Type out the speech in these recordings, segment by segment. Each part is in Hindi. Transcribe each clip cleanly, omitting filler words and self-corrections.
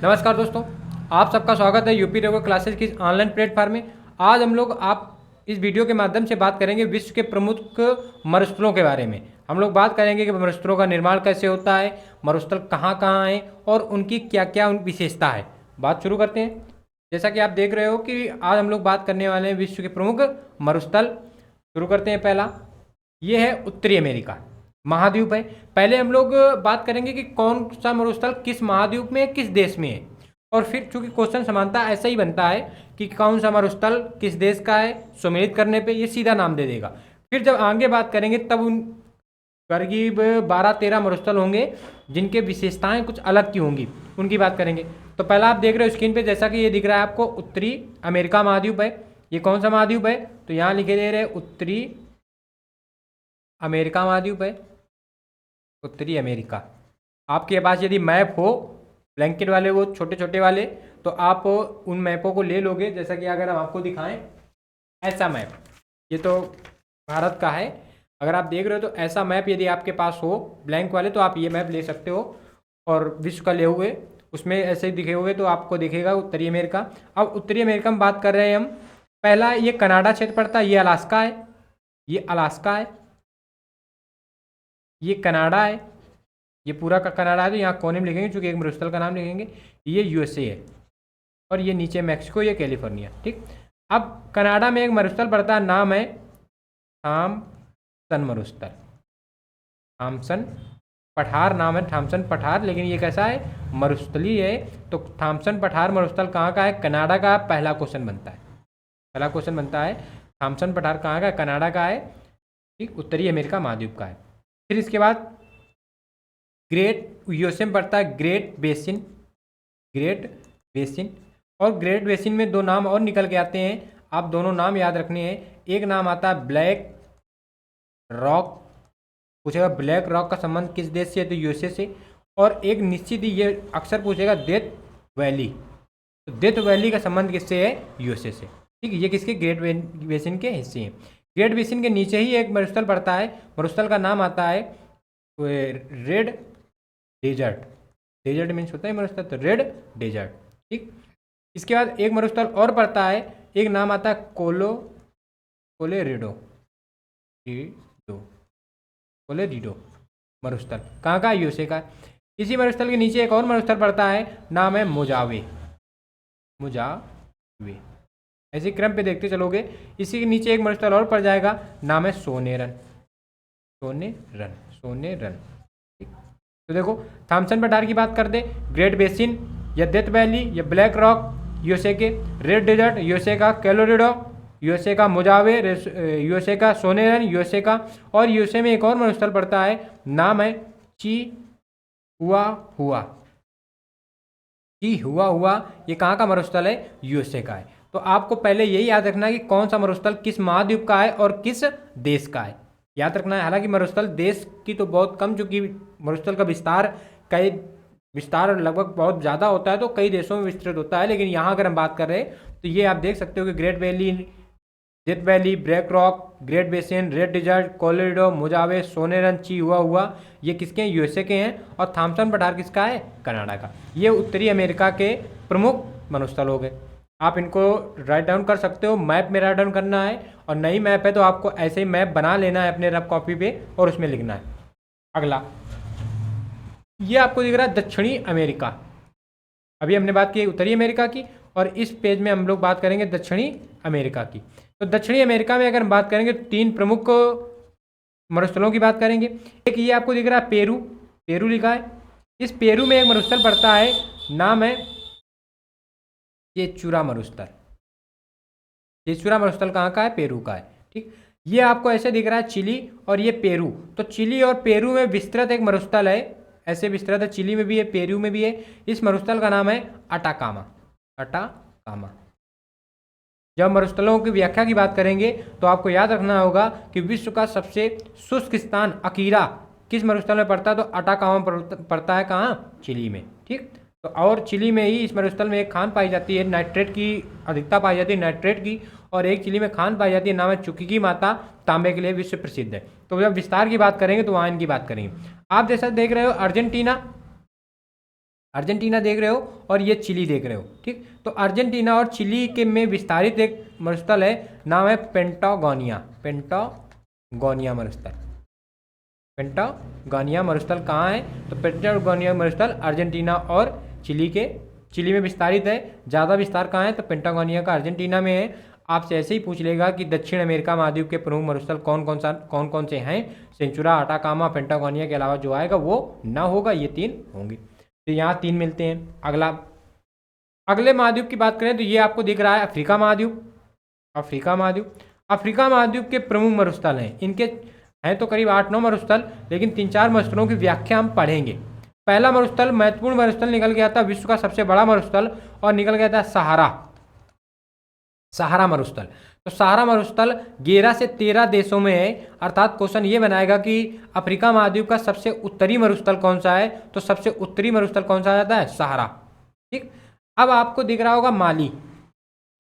नमस्कार दोस्तों, आप सबका स्वागत है यूपी रेगुलर क्लासेस की ऑनलाइन प्लेटफॉर्म में। आज हम लोग आप इस वीडियो के माध्यम से बात करेंगे विश्व के प्रमुख मरुस्थलों के बारे में। हम लोग बात करेंगे कि मरुस्थलों का निर्माण कैसे होता है, मरुस्थल कहाँ कहाँ हैं और उनकी क्या क्या विशेषता है। बात शुरू करते हैं। जैसा कि आप देख रहे हो कि आज हम लोग बात करने वाले हैं विश्व के प्रमुख मरुस्थल। शुरू करते हैं। पहला ये है उत्तरी अमेरिका महाद्वीप है। पहले हम लोग बात करेंगे कि कौन सा मरुस्थल किस महाद्वीप में है, किस देश में है, और फिर चूंकि क्वेश्चन समानता ऐसा ही बनता है कि कौन सा मरुस्थल किस देश का है, सम्मिलित करने पे ये सीधा नाम दे देगा। फिर जब आगे बात करेंगे तब उन करीब 12-13 मरुस्थल होंगे जिनके विशेषताएं कुछ अलग की होंगी, उनकी बात करेंगे। तो पहला आप देख रहे हो स्क्रीन पे, जैसा कि ये दिख रहा है आपको, उत्तरी अमेरिका महाद्वीप है। ये कौन सा महाद्वीप है? तो यहाँ लिखे दे रहे उत्तरी अमेरिका महाद्वीप है। उत्तरी अमेरिका। आपके पास यदि मैप हो ब्लैंकेट वाले, वो छोटे छोटे वाले, तो आप उन मैपों को ले लोगे। जैसा कि अगर हम आपको दिखाएं ऐसा मैप, ये तो भारत का है। अगर आप देख रहे हो तो ऐसा मैप यदि आपके पास हो ब्लैंक वाले, तो आप ये मैप ले सकते हो और विश्व का ले हुए उसमें ऐसे ही दिखे हुए तो आपको दिखेगा उत्तरी अमेरिका। अब उत्तरी अमेरिका में बात कर रहे हैं हम। पहला ये कनाडा क्षेत्र पड़ता है, ये अलास्का है, ये अलास्का है, ये कनाडा है, ये पूरा का कनाडा है। तो यहाँ कोने में लिखेंगे चूंकि एक मरुस्थल का नाम लिखेंगे। ये यूएसए है और ये नीचे मैक्सिको, ये कैलिफोर्निया। ठीक। अब कनाडा में एक मरुस्थल पड़ता है, नाम है थॉम्सन मरुस्थल। थॉम्सन पठार नाम है, थॉम्सन पठार, लेकिन ये कैसा है? मरुस्थली है। तो थॉम्सन पठार मरुस्थल कहाँ का है? कनाडा का। पहला क्वेश्चन बनता है, पहला क्वेश्चन बनता है थॉम्सन पठार कहाँ का है? कनाडा का है। ठीक, उत्तरी अमेरिका महाद्वीप का है। फिर इसके बाद ग्रेट यूएसए में पड़ता है ग्रेट बेसिन, ग्रेट बेसिन। और ग्रेट बेसिन में दो नाम और निकल के आते हैं, आप दोनों नाम याद रखने हैं। एक नाम आता है ब्लैक रॉक, पूछेगा ब्लैक रॉक का संबंध किस देश से है? तो यूएसए से। और एक निश्चित ही ये अक्सर पूछेगा डेथ वैली, तो डेथ वैली का संबंध किससे है? यूएसए से। ठीक, ये किसके? ग्रेट बेसिन के हिस्से हैं। ग्रेट बेसिन के नीचे ही एक मरुस्थल पड़ता है, मरुस्थल का नाम आता है रेड डेजर्ट। डेजर्ट मीन्स होता है मरुस्थल, तो रेड डेजर्ट। ठीक। इसके बाद एक मरुस्थल और पड़ता है, एक नाम आता है कोलोरेडो कोलोरेडो मरुस्थल। कहाँ का? यूएसए का। इसी मरुस्थल के नीचे एक और मरुस्थल पड़ता है, नाम है मोजावे। मोजावे ऐसे क्रम पे देखते चलोगे। इसी के नीचे एक मरुस्थल और पड़ जाएगा, नाम है सोनेरन। सोनेरन। तो देखो, थॉम्सन पठार की बात कर दे, ग्रेट बेसिन या डेथ वैली या ब्लैक रॉक यूएसए के, रेड डेजर्ट यूएसए का, कोलोरेडो यूएसए का, मोजावे यूएसए का, सोनेरन यूएसए का। और यूएसए में एक और मरुस्थल पड़ता है, नाम है चिहुआहुआ। ये कहाँ का मरुस्थल है? यूएसए का है। तो आपको पहले यही याद रखना है कि कौन सा मरुस्थल किस महाद्वीप का है और किस देश का है, याद रखना है। हालांकि मरुस्थल देश की तो बहुत कम, चूंकि मरुस्थल का विस्तार लगभग बहुत ज़्यादा होता है, तो कई देशों में विस्तृत होता है। लेकिन यहाँ अगर हम बात कर रहे हैं तो ये आप देख सकते हो कि Great Valley, Death Valley, Black Rock, Great Basin, Red Desert, Colorado, Mojave, Sonoran, Chihuahua, ये किसके हैं? यूएसए के हैं। और थॉम्सन पठार किसका है? कनाडा का। ये उत्तरी अमेरिका के प्रमुख मरुस्थल हो गए। आप इनको राइट डाउन कर सकते हो, मैप में राइट डाउन करना है, और नई मैप है तो आपको ऐसे ही मैप बना लेना है अपने रफ कॉपी पे और उसमें लिखना है। अगला ये आपको दिख रहा है दक्षिणी अमेरिका। अभी हमने बात की उत्तरी अमेरिका की, और इस पेज में हम लोग बात करेंगे दक्षिणी अमेरिका की। तो दक्षिणी अमेरिका में अगर हम बात करेंगे तो 3 प्रमुख मरुस्थलों की बात करेंगे। एक ये आपको दिख रहा है पेरू, पेरू लिखा है। इस पेरू में एक मरुस्थल पड़ता है, नाम है चेचुरा मरुस्थल। चेचुरा मरुस्थल कहाँ का है? पेरू का है। ठीक, ये आपको ऐसे दिख रहा है चिली और ये पेरू। तो चिली और पेरू में विस्तृत एक मरुस्थल है, ऐसे विस्तृत है, चिली में भी है, पेरू में भी है। इस मरुस्थल का नाम है अटाकामा। अटाकामा। जब मरुस्थलों की व्याख्या की बात करेंगे तो आपको याद रखना होगा कि विश्व का सबसे शुष्क स्थान अकीरा किस मरुस्थल में पड़ता है? तो अटाकामा पड़ता है। कहाँ? चिली में। ठीक, तो और चिली में ही इस मरुस्थल में एक खान पाई जाती है, नाइट्रेट की अधिकता पाई जाती है, नाइट्रेट की। और एक चिली में खान पाई जाती है, नाम है चुकी माता, तांबे के लिए विश्व प्रसिद्ध है। तो जब विस्तार की बात करेंगे तो वहाँ इनकी बात करेंगे। आप जैसा देख रहे हो अर्जेंटीना, अर्जेंटीना देख रहे हो और ये चिली देख रहे हो, ठीक। तो अर्जेंटीना और चिली के में विस्तारित एक मरुस्थल है, नाम है पेंटागोनिया। पेंटागोनिया मरुस्थल। पेंटागोनिया मरुस्थल कहाँ है? तो पेंटागोनिया मरुस्थल अर्जेंटीना और चिली में विस्तारित है। ज़्यादा विस्तार कहाँ है? तो पेंटागोनिया का अर्जेंटीना में है। आपसे ऐसे ही पूछ लेगा कि दक्षिण अमेरिका महाद्वीप के प्रमुख मरुस्थल कौन कौन से हैं? सेंचुरा, अटाकामा, पेंटागोनिया के अलावा जो आएगा वो ना होगा, ये 3 होंगे। तो यहाँ 3 मिलते हैं। अगले महाद्वीप की बात करें तो ये आपको दिख रहा है अफ्रीका महाद्वीप। अफ्रीका महाद्वीप के प्रमुख मरुस्थल हैं, इनके हैं तो करीब 8-9 मरुस्थल, लेकिन 3-4 मरुस्थलों की व्याख्या हम पढ़ेंगे। पहला मरुस्थल, महत्वपूर्ण मरुस्थल निकल गया था, विश्व का सबसे बड़ा मरुस्थल, और निकल गया था सहारा मरुस्थल। तो सहारा मरुस्थल 11 से 13 देशों में है। अर्थात क्वेश्चन ये बनाएगा कि अफ्रीका महाद्वीप का सबसे उत्तरी मरुस्थल कौन सा है? तो सबसे उत्तरी मरुस्थल कौन सा आ जाता है? सहारा, ठीक। अब आपको दिख रहा होगा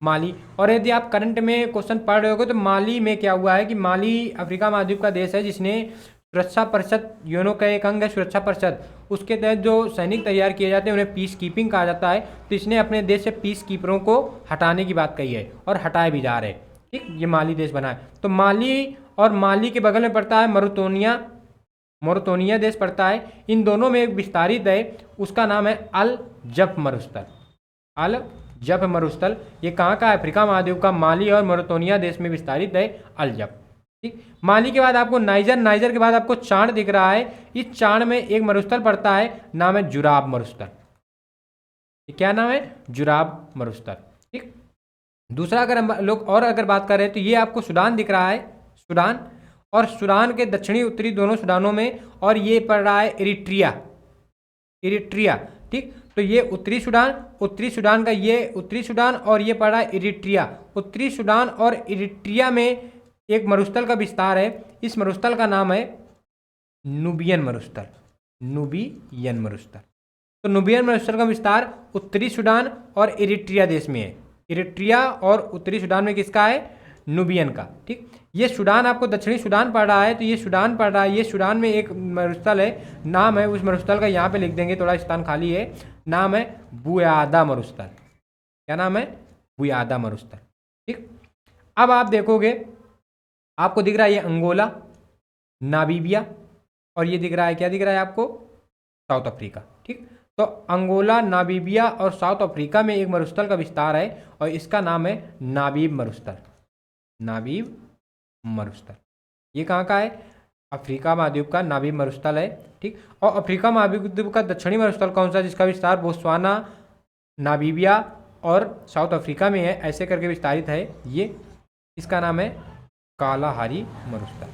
माली, और यदि आप करंट में क्वेश्चन पढ़ रहे होगे तो माली में क्या हुआ है कि माली अफ्रीका महाद्वीप का देश है जिसने सुरक्षा परिषद, यूएनओ का एक अंग है सुरक्षा परिषद, उसके तहत जो सैनिक तैयार किए जाते हैं उन्हें पीस कीपिंग कहा जाता है। तो इसने अपने देश से पीस कीपरों को हटाने की बात कही है और हटाए भी जा रहे हैं, ठीक। ये माली देश बना है। तो माली और माली के बगल में पड़ता है मोरतोनिया देश पड़ता है। इन दोनों में एक विस्तारित है, उसका नाम है अल जफ मरुस्थल। ये कहाँ का है? अफ्रीका महाद्वीप का माली और मोरतोनिया देश में विस्तारित है अल जफ, ठीक। माली के बाद आपको नाइजर के बाद आपको चाड दिख रहा है। इस चाड में एक मरुस्थल पड़ता है, नाम है जुराब मरुस्थल। क्या नाम है? जुराब मरुस्थल, ठीक। दूसरा अगर हम लोग और अगर बात करें तो ये आपको सूडान दिख रहा है, सूडान के दक्षिणी उत्तरी दोनों सूडानों में, और ये पड़ रहा है इरिट्रिया, ठीक। तो ये उत्तरी सूडान का ये उत्तरी सूडान, और ये पड़ रहा है इरिट्रिया। उत्तरी सूडान और इरिट्रिया में एक मरुस्थल का विस्तार है। इस मरुस्थल का नाम है नुबियन मरुस्थल। तो नुबियन मरुस्थल का विस्तार उत्तरी सूडान और इरिट्रिया देश में है। इरिट्रिया और उत्तरी सूडान में किसका है? नुबियन का, ठीक। ये सूडान आपको दक्षिणी सूडान पड़ रहा है, तो ये सूडान पड़ रहा है। ये सूडान में एक मरुस्थल है, नाम है उस मरुस्थल का, यहाँ पे लिख देंगे, थोड़ा स्थान खाली है, नाम है बुयादा मरुस्थल। क्या नाम है? बुयादा मरुस्थल, ठीक। अब आप देखोगे, आपको दिख रहा है ये अंगोला, नामीबिया, और ये दिख रहा है, क्या दिख रहा है आपको? साउथ अफ्रीका, ठीक। तो अंगोला, नामीबिया और साउथ अफ्रीका में एक मरुस्थल का विस्तार है, और इसका नाम है नाबीब मरुस्थल। ये कहाँ का है? अफ्रीका महाद्वीप का नाबीब मरुस्थल है, ठीक। और अफ्रीका महाद्वीप का दक्षिणी मरुस्थल कौन सा, जिसका विस्तार बोत्सवाना, नामीबिया और साउथ अफ्रीका में है, ऐसे करके विस्तारित है ये। इसका नाम है कालाहारी मरुस्थल।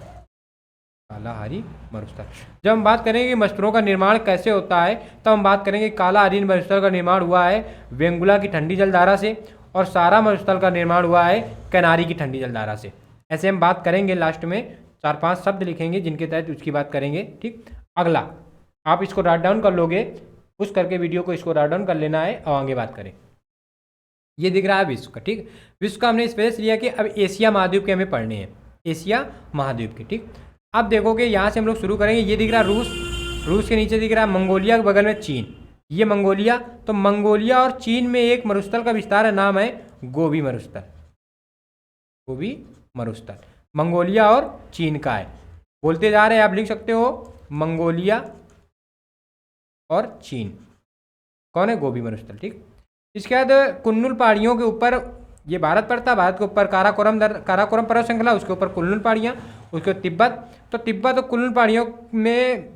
जब हम बात करेंगे कि मरुस्थलों का निर्माण कैसे होता है, तब हम बात करेंगे कालाहारी मरुस्थल का निर्माण हुआ है वेंगुला की ठंडी जलधारा से, और सारा मरुस्थल का निर्माण हुआ है कैनारी की ठंडी जलधारा से। ऐसे हम बात करेंगे, लास्ट में 4-5 शब्द लिखेंगे जिनके तहत उसकी बात करेंगे, ठीक। अगला आप इसको राइट डाउन कर लोगे, उस करके वीडियो को इसको राइट डाउन कर लेना है और आगे बात करें। ये दिख रहा है विश्व का, ठीक। विश्व का हमने स्पेस लिया कि अब एशिया महाद्वीप के हमें पढ़ने हैं, एशिया महाद्वीप के, ठीक। अब देखोगे यहाँ से हम लोग शुरू करेंगे। ये दिख रहा है रूस के नीचे दिख रहा है मंगोलिया, के बगल में चीन, ये मंगोलिया। तो मंगोलिया और चीन में एक मरुस्थल का विस्तार है, नाम है गोबी मरुस्थल। मंगोलिया और चीन का है, बोलते जा रहे हैं, आप लिख सकते हो मंगोलिया और चीन, कौन है? गोबी मरुस्थल, ठीक। इसके बाद कुन्नुल पहाड़ियों के ऊपर ये भारत पड़ता है, भारत के ऊपर काराकोरम पर्वत श्रृंखला, उसके ऊपर कुन्नुल पहाड़ियाँ, उसके तिब्बत। तो तिब्बत और कुन्नुल पहाड़ियों में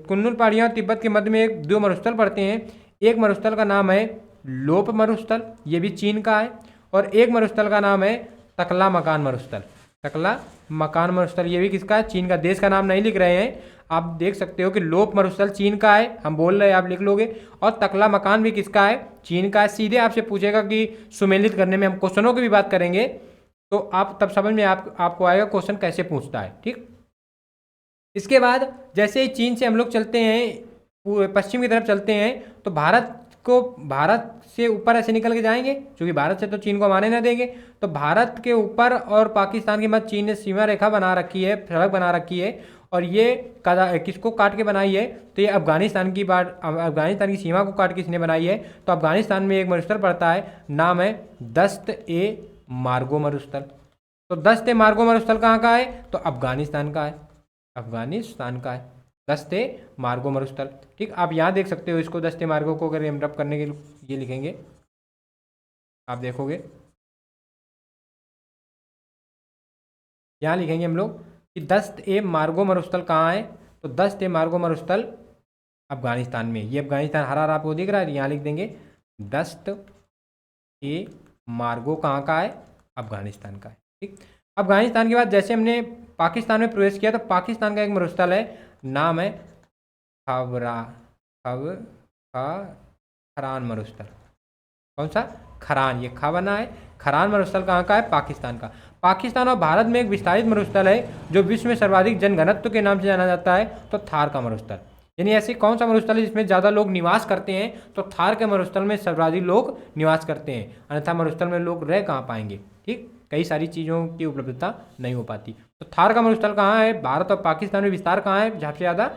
कुन्नुल पहाड़ियाँ और तिब्बत के मध्य में 2 मरुस्थल पड़ते हैं। एक मरुस्थल का नाम है लोप मरुस्थल, ये भी चीन का है, और एक मरुस्थल का नाम है तकला मकान मरुस्थल, ये भी किसका है? चीन का। देश का नाम नहीं लिख रहे हैं, आप देख सकते हो कि लोप मरुस्थल चीन का है, हम बोल रहे हैं, आप लिख लोगे। और तकला मकान भी किसका है? चीन का है। सीधे आपसे पूछेगा कि सुमेलित करने में हम क्वेश्चनों की भी बात करेंगे, तो आप तब समझ में आपको आएगा क्वेश्चन कैसे पूछता है, ठीक। इसके बाद जैसे ही चीन से हम लोग चलते हैं, पश्चिम की तरफ चलते हैं, तो भारत से ऊपर ऐसे निकल के जाएंगे, क्योंकि भारत से तो चीन को हम आने ना देंगे। तो भारत के ऊपर और पाकिस्तान के मध्य चीन ने सीमा रेखा बना रखी है, सड़क बना रखी है, और ये किसको काट के बनाई है, तो ये अफगानिस्तान की सीमा को काट के इसने बनाई है। तो अफगानिस्तान में एक मरुस्थल पड़ता है, नाम है दस्त ए मार्गो मरुस्थल। तो दस्त ए मार्गो मरुस्थल कहाँ का है, तो अफगानिस्तान का है, अफगानिस्तान का है दस्त ए मार्गो मरुस्थल। ठीक, आप यहाँ देख सकते हो इसको, दस्त ए मार्गो को अगर हम रब करने के लिए ये लिखेंगे, आप देखोगे यहाँ लिखेंगे हम लोग कि दस्त ए मार्गो मरुस्थल कहाँ है, तो दस्त ए मार्गो मरुस्थल अफगानिस्तान में। ये अफगानिस्तान हरा हरा आपको दिख रहा है, यहाँ लिख देंगे दस्त ए मार्गो कहाँ का है, अफगानिस्तान का है। ठीक, अफगानिस्तान के बाद जैसे हमने पाकिस्तान में प्रवेश किया, तो पाकिस्तान का एक मरुस्थल है, नाम है खरान मरुस्थल। कौन सा, खरान, ये खा बना है। खरान मरुस्थल कहाँ का है, पाकिस्तान का। पाकिस्तान और भारत में एक विस्तारित मरुस्थल है जो विश्व में सर्वाधिक जनघनत्व के नाम से जाना जाता है, तो थार का मरुस्थल। यानी ऐसे कौन सा मरुस्थल है जिसमें ज़्यादा लोग निवास करते हैं, तो थार के मरुस्थल में सर्वाधिक लोग निवास करते हैं, अन्यथा मरुस्थल में लोग रह कहाँ पाएंगे। ठीक, कई सारी चीज़ों की उपलब्धता नहीं हो पाती। तो थार का मरुस्थल कहाँ है, भारत और पाकिस्तान में विस्तार कहाँ है, सबसे ज़्यादा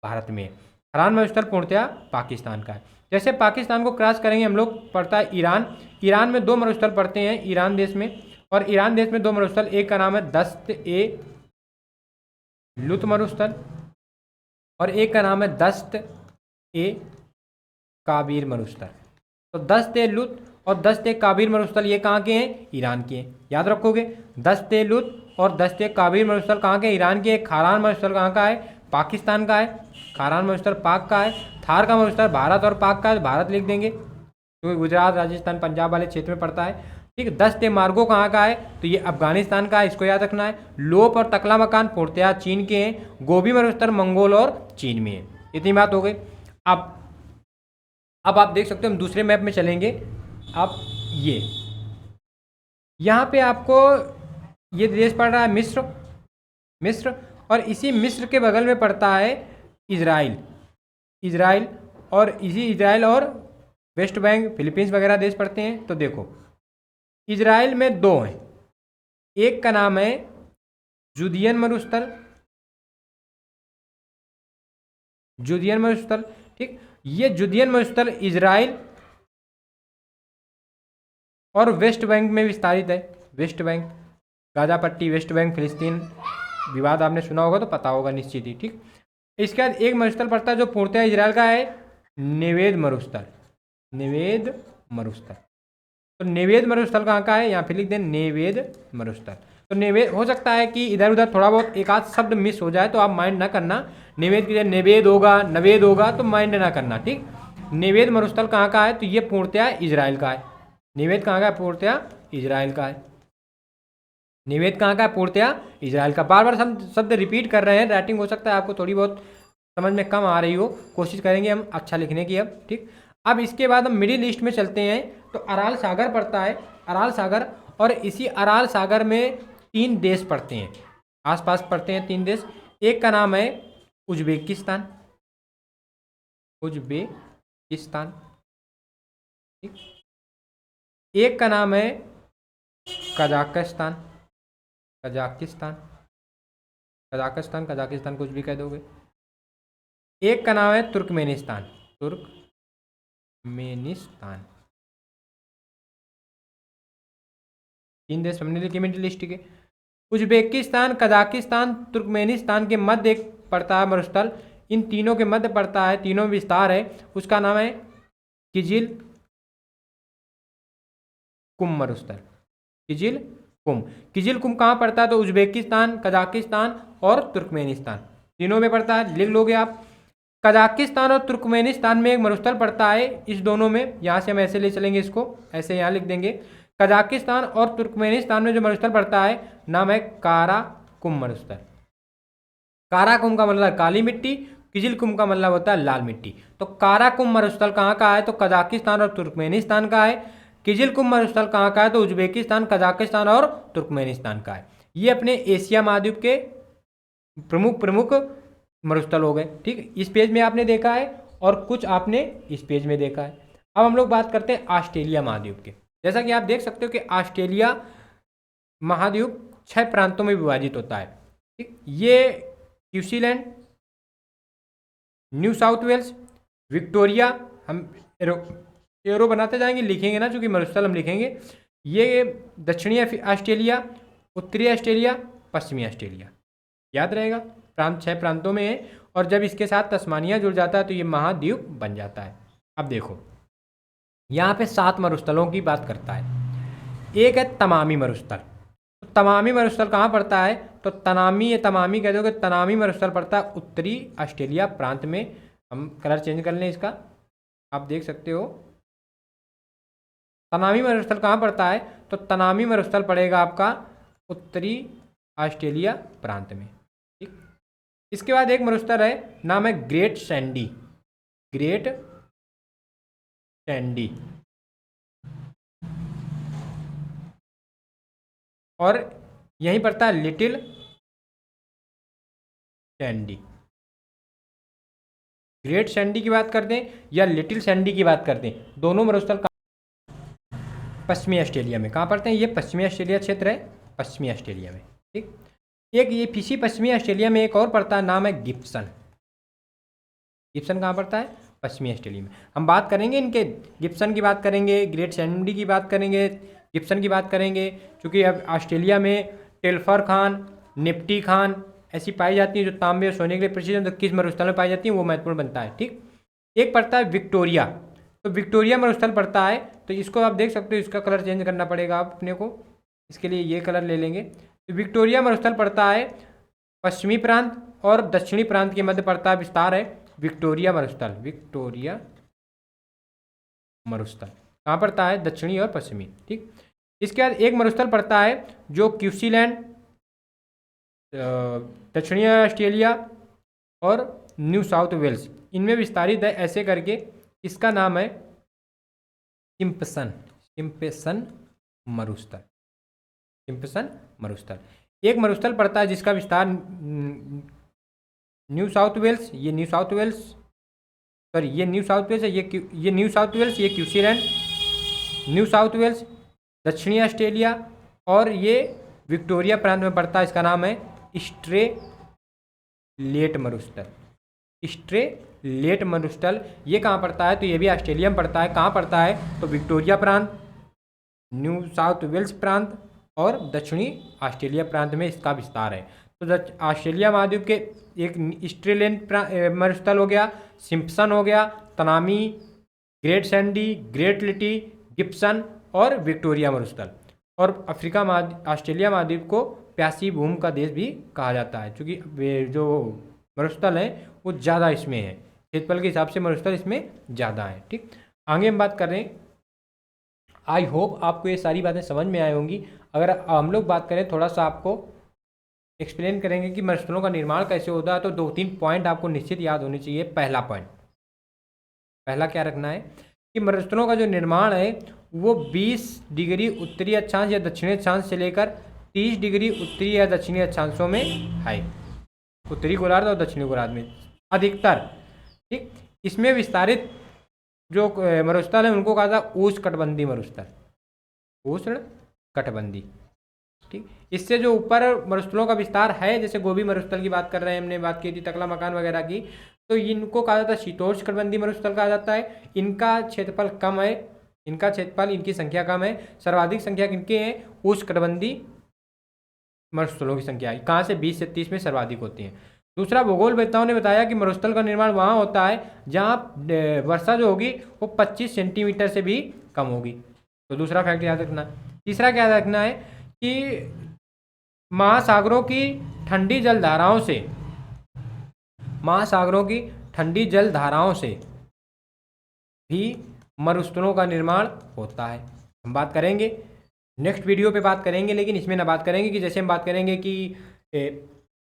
भारत में। खरान मरुस्थल पूर्णतया पाकिस्तान का है। जैसे पाकिस्तान को क्रॉस करेंगे हम लोग, पड़ता है ईरान। ईरान में 2 मरुस्थल पड़ते हैं, ईरान देश में, और ईरान देश में 2 मरुस्थल, एक का नाम है दस्त ए लुत मरुस्थल और एक का नाम है दस्त ए काबीर मरुस्थल। तो दस्त ए लुत और दस्त ए काबीर मरुस्थल ये कहाँ के हैं, ईरान के हैं, याद रखोगे। दस्त ए लुत और दस्त ए काबीर मरुस्थल कहाँ के, ईरान के। खारान मरुस्थल कहाँ का है, पाकिस्तान का है, खारान मरुस्थल पाक का है। थार का मरुस्थल भारत और पाक का है, भारत लिख देंगे क्योंकि गुजरात, राजस्थान, पंजाब वाले क्षेत्र में पड़ता है। ठीक, दस्त ए मार्गो कहाँ का है, तो ये अफगानिस्तान का है, इसको याद रखना है। लोप और तकला मकान पूर्णतया चीन के हैं। गोभी मरुस्थल मंगोल और चीन में है। इतनी बात हो गई। अब आप देख सकते हो, हम दूसरे मैप में चलेंगे। अब ये यहाँ पे आपको ये देश पड़ रहा है मिस्र, और इसी मिस्र के बगल में पड़ता है इजराइल, और इसी इजराइल और वेस्ट बैंक, फिलीपींस वगैरह देश पड़ते हैं। तो देखो, इजराइल में 2 हैं, एक का नाम है जुदियन मरुस्थल। ठीक, ये जुदियन मरुस्थल इजराइल और वेस्ट बैंक में विस्तारित है। वेस्ट बैंक, गाजा पट्टी, वेस्ट बैंक, फिलिस्तीन विवाद आपने सुना होगा तो पता होगा निश्चित ही। ठीक, इसके बाद एक मरुस्थल पड़ता है जो पूर्णतः इजराइल का है, नेवेद मरुस्थल। तो नेवेद मरुस्थल कहाँ का है, यहाँ पे लिख दें नेवेद मरुस्थल। तो नेवेद, हो सकता है कि इधर उधर थोड़ा बहुत एक आध शब्द मिस हो जाए, तो आप माइंड ना करना। नेवेद की जगह नेवेद होगा, नवेद होगा, तो माइंड ना करना। ठीक, नेवेद मरुस्थल कहाँ का है, तो ये पूर्णतया इजराइल का है। नेवेद कहाँ का है, पूर्णतया इजराइल का है। निवेद कहाँ का है, पूर्णतया इजराइल का। बार बार शब्द रिपीट कर रहे हैं, राइटिंग हो सकता है आपको थोड़ी बहुत समझ में कम आ रही हो, कोशिश करेंगे हम अच्छा लिखने की अब। ठीक, अब इसके बाद हम मिडिल ईस्ट में चलते हैं। तो अराल सागर पड़ता है, अराल सागर, और इसी अराल सागर में 3 देश पड़ते हैं, आसपास पड़ते हैं 3 देश। एक का नाम है उज्बेकिस्तान, ठीक, एक का नाम है कजाकिस्तान, कुछ भी कह दोगे। एक का नाम है तुर्कमेनिस्तान। 3 देश हमने लिखे मिडिल ईस्ट के। उज्बेकिस्तान, कजाकिस्तान, तुर्कमेनिस्तान के मध्य एक पड़ता है मरुस्थल, इन तीनों के मध्य पड़ता है, तीनों में विस्तार है, उसका नाम है किजिल कुम मरुस्थल। किजिल कुम कहाँ पड़ता है, तो उज्बेकिस्तान, कजाकिस्तान और तुर्कमेनिस्तान तीनों में पड़ता है, लिख लोगे आप। कजाकिस्तान और तुर्कमेनिस्तान में एक मरुस्थल पड़ता है, इस दोनों में, यहाँ से हम ऐसे ले चलेंगे इसको, ऐसे यहाँ लिख देंगे। कजाकिस्तान और तुर्कमेनिस्तान में जो मरुस्थल पड़ता है, नाम है काराकुम मरुस्थल। काराकुम का मतलब काली मिट्टी, किजिलकुम का मतलब होता है लाल मिट्टी। तो काराकुम मरुस्थल कहाँ का है, तो कजाकिस्तान और तुर्कमेनिस्तान का है। किजिलकुम मरुस्थल कहाँ का है, तो उज्बेकिस्तान, कजाकिस्तान और तुर्कमेनिस्तान का है। ये अपने एशिया महाद्वीप के प्रमुख मरुस्थल हो गए। ठीक, इस पेज में आपने देखा है और कुछ आपने इस पेज में देखा है। अब हम लोग बात करते हैं ऑस्ट्रेलिया महाद्वीप के। जैसा कि आप देख सकते हो कि ऑस्ट्रेलिया महाद्वीप 6 प्रांतों में विभाजित होता है। ठीक, ये क्यूसीलैंड, न्यू साउथ वेल्स, विक्टोरिया। हम एरो एरो बनाते जाएंगे, लिखेंगे ना, चूंकि मरुस्थल हम लिखेंगे। ये दक्षिणी ऑस्ट्रेलिया, उत्तरी ऑस्ट्रेलिया, पश्चिमी ऑस्ट्रेलिया। याद रहेगा, प्रांत 6 प्रांतों में है, और जब इसके साथ तस्मानिया जुड़ जाता है तो ये महाद्वीप बन जाता है। अब देखो यहाँ पे 7 मरुस्थलों की बात करता है। एक है तमामी मरुस्थल। तो तमामी मरुस्थल कहाँ पड़ता है? तो तनामी, ये तमामी कह दो कि तनामी मरुस्थल पड़ता है उत्तरी ऑस्ट्रेलिया प्रांत में। हम कलर चेंज कर लें इसका, आप देख सकते हो। तनामी मरुस्थल कहाँ पड़ता है? तो तनामी मरुस्थल पड़ेगा आपका उत्तरी ऑस्ट्रेलिया प्रांत में। ठीक, इसके बाद एक मरुस्थल है, नाम है ग्रेट सैंडी। ग्रेट सैंडी, और यहीं पड़ता है लिटिल सैंडी। ग्रेट सैंडी की बात करते हैं या लिटिल सैंडी की बात करते हैं, दोनों मरुस्थल पश्चिमी ऑस्ट्रेलिया में। कहाँ पड़ते हैं? ये पश्चिमी ऑस्ट्रेलिया क्षेत्र है, पश्चिमी ऑस्ट्रेलिया में। ठीक, एक ये इसी पश्चिमी ऑस्ट्रेलिया में एक और पड़ता है, नाम है गिब्सन। गिब्सन कहाँ पड़ता है? पश्चिमी ऑस्ट्रेलिया में। हम बात करेंगे इनके, गिब्सन की बात करेंगे, ग्रेट सैंडी की बात करेंगे, गिब्सन की बात करेंगे, क्योंकि अब ऑस्ट्रेलिया में टेल्फर खान, निफ्टी खान ऐसी पाई जाती है जो तांबे और सोने के लिए प्रसिद्ध हैं। तो किस मरुस्थल में पाई जाती है वो महत्वपूर्ण बनता है। ठीक, एक पड़ता है विक्टोरिया। तो विक्टोरिया मरुस्थल पड़ता है, तो इसको आप देख सकते हो, इसका कलर चेंज करना पड़ेगा आप अपने को। इसके लिए ये कलर ले लेंगे। तो विक्टोरिया मरुस्थल पड़ता है पश्चिमी प्रांत और दक्षिणी प्रांत के मध्य पड़ता है, विस्तार है विक्टोरिया मरुस्थल। विक्टोरिया मरुस्थल कहाँ पड़ता है? दक्षिणी और पश्चिमी। ठीक, इसके बाद एक मरुस्थल पड़ता है जो क्यूसीलैंड, दक्षिणी ऑस्ट्रेलिया और न्यू साउथ वेल्स, इनमें विस्तारित है ऐसे करके। इसका नाम है सिम्पसन। सिम्पसन मरुस्थल। सिम्पसन मरुस्थल। एक मरुस्थल पड़ता है जिसका विस्तार न्यू साउथ वेल्स, ये न्यू साउथ वेल्स, सॉरी ये न्यू साउथ वेल्स है, ये न्यू साउथ वेल्स, ये क्यूसीलैंड, न्यू साउथ वेल्स, दक्षिणी ऑस्ट्रेलिया, और ये विक्टोरिया प्रांत में पड़ता है। इसका नाम है स्ट्रेलेट मरुस्थल। स्ट्रेलेट मरुस्थल ये कहाँ पड़ता है? तो ये भी ऑस्ट्रेलिया में पड़ता है। कहाँ पड़ता है? तो विक्टोरिया प्रांत, न्यू साउथ वेल्स प्रांत और दक्षिणी ऑस्ट्रेलिया प्रांत में इसका विस्तार है। तो ऑस्ट्रेलिया महाद्वीप के एक स्ट्रेलेट मरुस्थल हो गया, सिम्पसन हो गया, तनामी, ग्रेट सैंडी, ग्रेट लिटी, गिब्सन और विक्टोरिया मरुस्थल। और अफ्रीका ऑस्ट्रेलिया महाद्वीप को प्यासी भूमि का देश भी कहा जाता है, क्योंकि जो मरुस्थल हैं वो ज़्यादा इसमें है, क्षेत्रफल के हिसाब से मरुस्थल इसमें ज़्यादा है। ठीक, आगे हम बात कर रहे हैं। आई होप आपको ये सारी बातें समझ में आई होंगी। अगर हम लोग बात करें, थोड़ा सा आपको एक्सप्लेन करेंगे कि मरुस्थलों का निर्माण कैसे होता है, तो 2-3 पॉइंट आपको निश्चित याद होने चाहिए। पहला पॉइंट, पहला क्या रखना है कि मरुस्थलों का जो निर्माण है वो 20 डिग्री उत्तरी अक्षांश या दक्षिणी अक्षांश से लेकर 30 डिग्री उत्तरी या दक्षिणी अक्षांशों में है। उत्तरी गोलार्ध और दक्षिणी गोलार्ध में अधिकतर। ठीक, इसमें विस्तारित जो मरुस्थल है उनको कहा था उष्णकटिबंधीय मरुस्थल। उष्णकटिबंधीय। ठीक, इससे जो ऊपर मरुस्थलों का विस्तार है, जैसे गोबी मरुस्थल की बात कर रहे हैं, हमने बात की थी तकला मकान वगैरह की, तो इनको कहा जाता है शीतोष्णकटिबंधीय मरुस्थल कहा जाता है। इनका क्षेत्रफल कम है, इनका क्षेत्रफल, इनकी संख्या कम है। सर्वाधिक संख्या किनके हैं? उष्णकटिबंधीय मरुस्थलों की संख्या है। कहाँ से? 20 से 30 में सर्वाधिक होती हैं। दूसरा, भूगोलवेत्ताओं ने बताया कि मरुस्थल का निर्माण वहाँ होता है जहाँ वर्षा जो होगी वो 25 सेंटीमीटर से भी कम होगी। तो दूसरा फैक्ट याद रखना। तीसरा क्या याद रखना है कि महासागरों की ठंडी जलधाराओं से, महासागरों की ठंडी जलधाराओं से भी मरुस्थलों का निर्माण होता है। हम बात करेंगे नेक्स्ट वीडियो पे बात करेंगे, लेकिन इसमें ना बात करेंगे कि जैसे हम बात करेंगे कि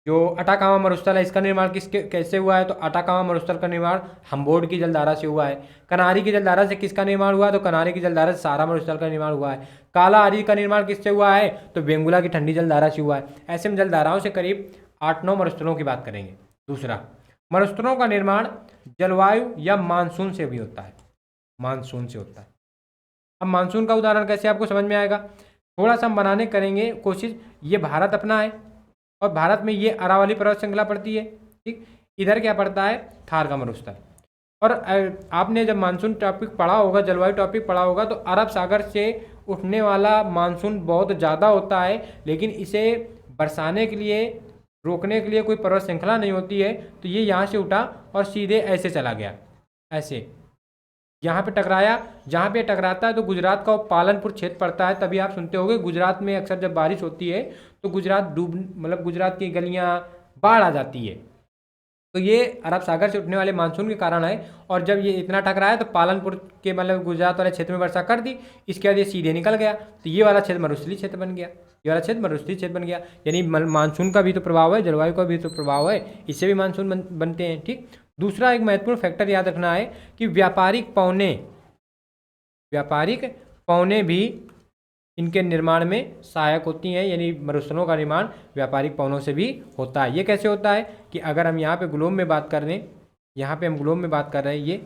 जो अटाकामा मरुस्थल है इसका निर्माण कैसे हुआ है, तो अटाकामा मरुस्थल का निर्माण हम्बोल्ट की जलधारा से हुआ है। कनारी की जलधारा से किसका निर्माण हुआ? तो कनारी की जलधारा से सारा मरुस्थल का निर्माण हुआ है। काला आरी का निर्माण किससे हुआ है? तो बेंगुला की ठंडी जलधारा से हुआ है। ऐसे हम जलधाराओं से करीब 8-9 मरुस्थलों की बात करेंगे। दूसरा, मरुस्थलों का निर्माण जलवायु या मानसून से भी होता है। मानसून से होता है। अब मानसून का उदाहरण कैसे आपको समझ में आएगा? थोड़ा सा हम बनाने करेंगे कोशिश। ये भारत अपना है और भारत में ये अरावली पर्वत श्रृंखला पड़ती है। ठीक, इधर क्या पड़ता है, थार का मरुस्थल। और आपने जब मानसून टॉपिक पढ़ा होगा, जलवायु टॉपिक पढ़ा होगा, तो अरब सागर से उठने वाला मानसून बहुत ज़्यादा होता है, लेकिन इसे बरसाने के लिए, रोकने के लिए कोई पर्वत श्रृंखला नहीं होती है। तो ये यहाँ से उठा और सीधे ऐसे चला गया, ऐसे यहाँ पे टकराया। जहाँ पे टकराता है तो गुजरात का वो पालनपुर क्षेत्र पड़ता है। तभी आप सुनते होंगे गुजरात में अक्सर जब बारिश होती है तो गुजरात डूब, मतलब गुजरात की गलियाँ बाढ़ आ जाती है। तो ये अरब सागर से उठने वाले मानसून के कारण है। और जब ये इतना टकराया तो पालनपुर के, मतलब गुजरात वाले क्षेत्र में वर्षा कर दी, इसके बाद ये सीधे निकल गया। तो ये वाला क्षेत्र मरुस्थलीय क्षेत्र बन गया, ये वाला क्षेत्र मरुस्थलीय क्षेत्र बन गया। यानी मानसून का भी तो प्रभाव है, जलवायु का भी तो प्रभाव है, इससे भी मानसून बनते हैं। ठीक, दूसरा एक महत्वपूर्ण फैक्टर याद रखना है कि व्यापारिक पौने भी इनके निर्माण में सहायक होती हैं। यानी मरुस्थलों का निर्माण व्यापारिक पवनों से भी होता है। ये कैसे होता है कि अगर हम यहाँ पे ग्लोब में बात कर रहे हैं, यहाँ पे हम ग्लोब में बात कर रहे हैं,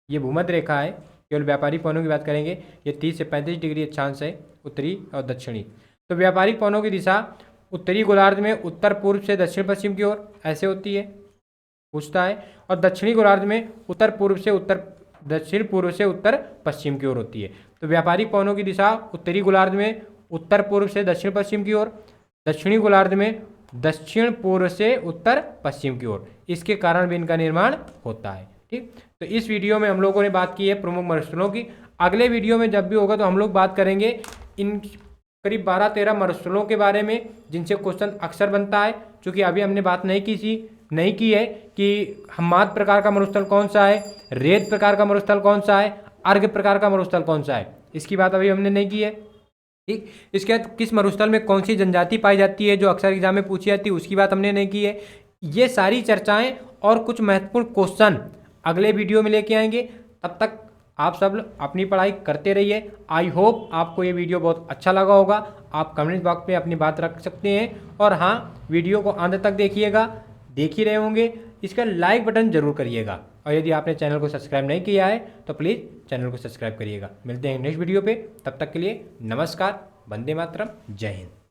ये भूमध्य रेखा है, केवल व्यापारिक पवनों की बात करेंगे, ये 30 से 35 डिग्री अक्षांश है, उत्तरी और दक्षिणी। तो व्यापारिक पवनों की दिशा उत्तरी गोलार्ध में उत्तर पूर्व से दक्षिण पश्चिम की ओर ऐसे होती है, पूछता है, और दक्षिणी गोलार्ध में दक्षिण पूर्व से उत्तर पश्चिम की ओर होती है। तो व्यापारिक पवनों की दिशा उत्तरी गोलार्ध में उत्तर पूर्व से दक्षिण पश्चिम की ओर, दक्षिणी गोलार्ध में दक्षिण पूर्व से उत्तर पश्चिम की ओर, इसके कारण भी इनका निर्माण होता है। ठीक, तो इस वीडियो में हम लोगों ने बात की है प्रमुख मरुस्थलों की। अगले वीडियो में जब भी होगा तो हम लोग बात करेंगे इन करीब 12-13 मरुस्थलों के बारे में, जिनसे क्वेश्चन अक्सर बनता है। क्योंकि अभी हमने बात नहीं की है कि हिमाद प्रकार का मरुस्थल कौन सा है, रेत प्रकार का मरुस्थल कौन सा है, अर्घ प्रकार का मरुस्थल कौन सा है, इसकी बात अभी हमने नहीं की है। ठीक, इसके बाद किस मरुस्थल में कौन सी जनजाति पाई जाती है, जो अक्सर एग्जाम में पूछी जाती है, उसकी बात हमने नहीं की है। ये सारी चर्चाएं और कुछ महत्वपूर्ण क्वेश्चन अगले वीडियो में लेके आएंगे। तब तक आप सब अपनी पढ़ाई करते रहिए। आई होप आपको ये वीडियो बहुत अच्छा लगा होगा। आप कमेंट बॉक्स में अपनी बात रख सकते हैं। और हाँ, वीडियो को अंत तक देखिएगा, देख ही रहे होंगे। इसका लाइक बटन जरूर करिएगा, और यदि आपने चैनल को सब्सक्राइब नहीं किया है तो प्लीज़ चैनल को सब्सक्राइब करिएगा। मिलते हैं नेक्स्ट वीडियो पे, तब तक के लिए नमस्कार, वंदे मातरम, जय हिंद।